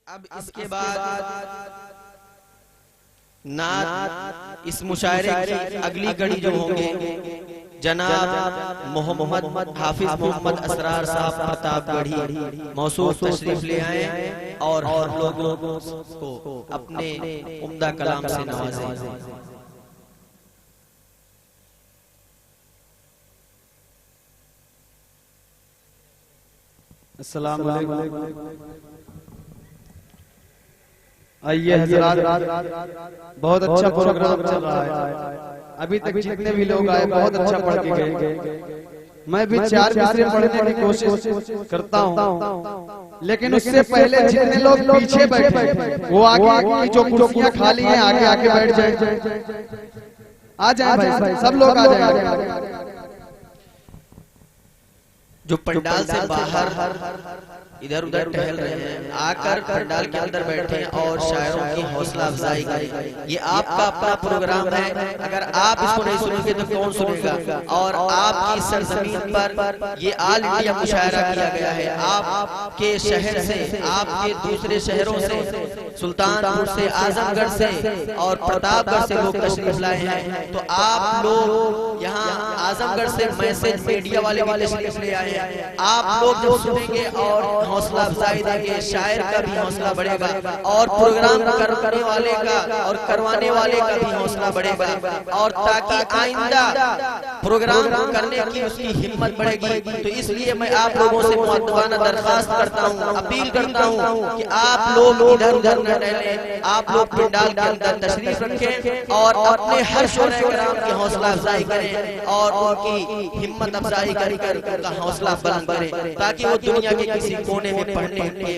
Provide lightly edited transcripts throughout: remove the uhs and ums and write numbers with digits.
अब इसके बाद नात इस मुशायरे की अगली कड़ी जो होंगे जनाब मोहम्मद हाफिज मोहम्मद असरार साहब प्रतापगढ़ी मौसूफ तशरीफ ले आए और हम लोगों को अपने उम्दा कलाम से नवाजें। अस्सलाम वालेकुम। आइए हज़रात, बहुत अच्छा प्रोग्राम चल रहा है। अभी तक जितने भी लोग आए बहुत अच्छा पढ़ के गए। मैं भी 4 मिसरे पढ़ने की कोशिश करता हूँ, लेकिन उससे पहले जितने लोग पीछे बैठे वो आगे की जो कुर्सियां खाली हैं आगे आके बैठ जाए। आ जाए भाई, सब लोग आ जाए। जो पंडाल से बाहर इधर उधर टहल रहे हैं आकर पंडाल के अंदर बैठे और शायरों की हौसला अफजाई करें। ये आपका अपना प्रोग्राम है, अगर आप इसको नहीं सुनेंगे तो कौन सुनेगा। और आपकी सरजमीन पर ये ऑल इंडिया मुशायरा किया गया है। आपके शहर से, आपके दूसरे शहरों से, सुल्तानपुर से, आजमगढ़ से और प्रतापगढ़ से लोग तशरीफ लाए हैं। तो आप लोग यहाँ आजमगढ़ से मैसेज मीडिया वाले तशरीफ ले आए हैं। आप लोग जब सुनेंगे और हौसला अफजाई देंगे, शायर का भी हौसला बढ़ेगा और प्रोग्राम करने वाले का और करवाने वाले का भी हौसला बढ़ेगा, और ताकि आइंदा प्रोग्राम करने की उसकी हिम्मत बढ़ेगी। तो इसलिए मैं आप लोगों से मुअद्दबाना दरखास्त करता हूँ, अपील करता हूँ कि आप लोग इधर उधर न टहलें, आप लोग पंडाल के अंदर तशरीफ रखें और अपने हर शोरे कराम की हौसला अफजाई करें और उनकी हिम्मत अफजाई कर उनका हौसला बुलंद करें, ताकि वो दुनिया के किसी कोने में पढ़ने में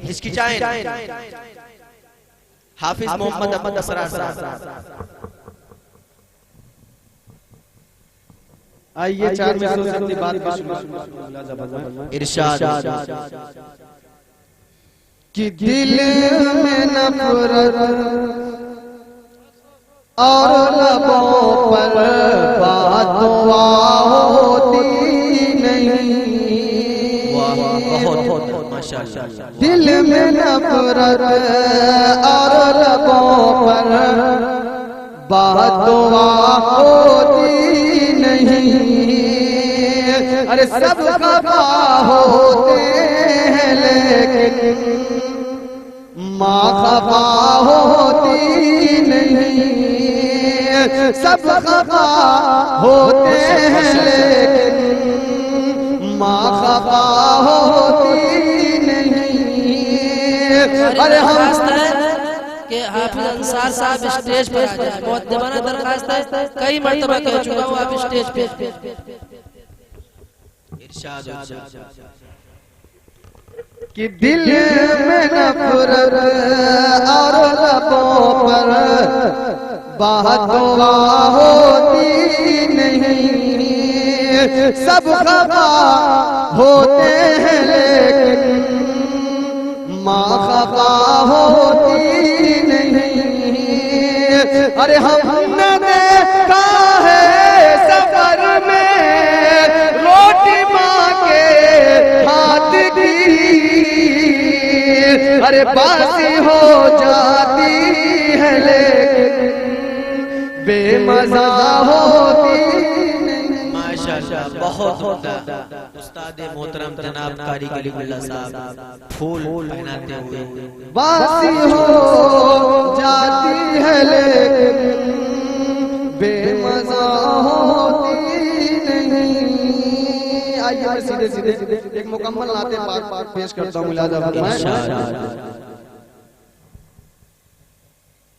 हिचकिचाएं। हाफिज मोहम्मद असरार साहब आइए 4 मिसरों से अपनी बात को इरशाद कि दिल में नफरत और लबों पर बातों होती नहीं। बहुत माशाअल्लाह। दिल में नफरत और लबों पर बातों होती नहीं। अरे सब खफा होते हैं लेकिन माँ खफा होती नहीं। सब खफा होते हैं लेकिन माँ खफा होती नहीं। अरे हम कि हाफिज अंसार साहब स्टेज पर आ जाए, मुअद्दबाना दरखास्त है, कई मर्तबा कह चुका हूँ आप स्टेज पे। कि दिल में नफरत और लबों पर बातों होती नहीं। सब खफा होते हैं लेकिन माँ खफा होती नहीं। अरे हमने देखा है सफर में रोटी माँ के हाथ की, अरे बासी हो जाती है लेकिन बेमजा होती। माशाअल्लाह, बहुत उस्ताद मोहतरम जनाब कारी कलीमुल्लाह साहब फूल पहनाते हुए बासी हो जाती है लेकिन बेमजा होती नहीं। आइए सीधे सीधे एक मुकम्मल नाते पाक पेश करता हूँ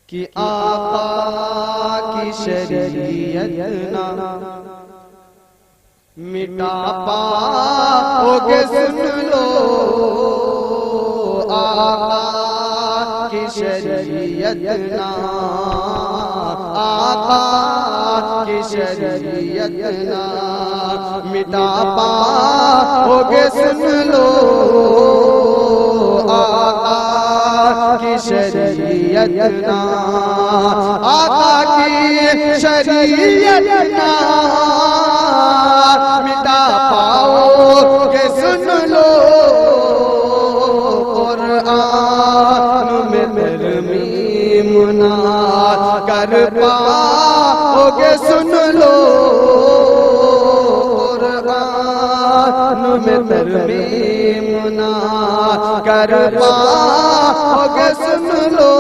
कि आका की शरीयत ना मिटा पाओगे सुन लो। आका की शरीयत ना, आका की शरीयत ना मिटा पाओगे सुन लो। आका की शरीयत ना, आका की शरीयत ना मिटा पाओगे सुन लो। कुरान मुना कर पाओगे सुन लो कुरान में तरमीम ना कर पाओगे सुन लो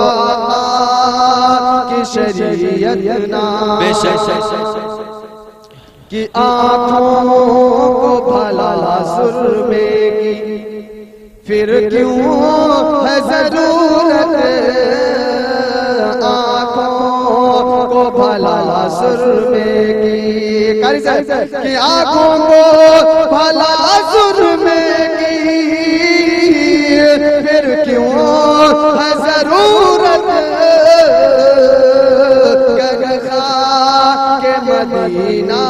आका की शरीयत ना कि आँखों को भला सुरमे की फिर क्यों है जरूरत आँखों को भला सुरमे की कि आँखों को भला सुरमे की फिर क्यों है जरूरत के मदीना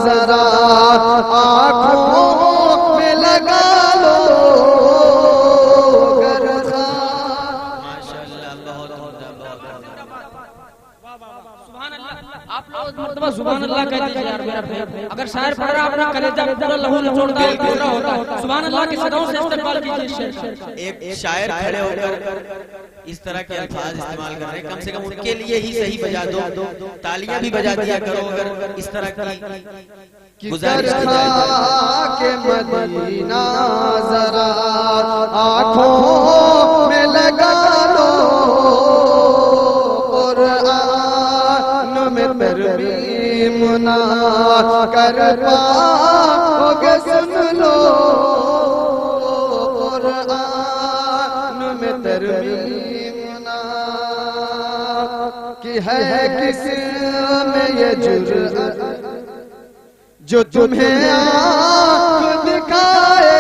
जरा आँखों में लगा लो माशाअल्लाह बहुत आप लोग मर्तबा सुभान अल्लाह कह दीजिए यार मेरा भाई। अगर शायर पढ़ रहा अपना कलेजा पूरा लहू निचोड़ता है बोल रहा होता सुभान अल्लाह की सदाओं से इस्तेमाल कीजिए। एक शायर खड़े होकर इस तरह के अल्फाज इस्तेमाल कर रहे हैं, कम से कम उनके लिए ही सही बजा दो, तालियां भी बजा दिया करो अगर इस तरह की गुजारिश की जाए के मदीना जरा आँखों में लगा लो कुरान में तरमीम ना कर पाओगे सुन लो कुरान में तरमीम ना कि है किस में ये जुर्अत जो तुम्हें आँख दिखाए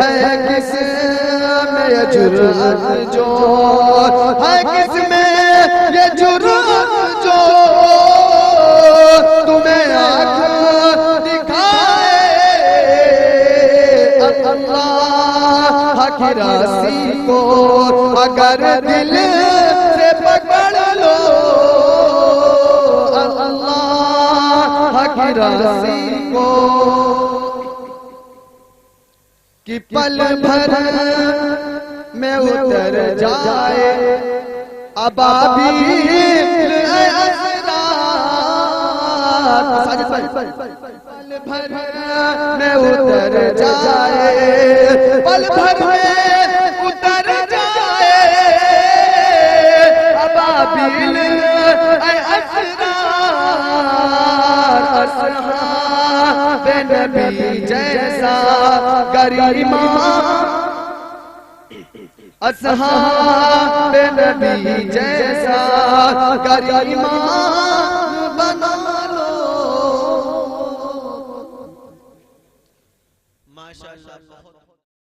है किस में ये जुर्अत जो है किस में ये जुर्अत जो तुम्हें आँख दिखाए अल्लाह की रासी को अगर दिल से पकड़ लो अल्लाह की रासी को कि पल भर में उतर जाए अबाबील पल भर में उतर जाए पल भर में उतर जाए अबाबील असहाबे नबी जैसा गरिमा असहाबे नबी जैसा गरिमा बना लो माशाअल्लाह।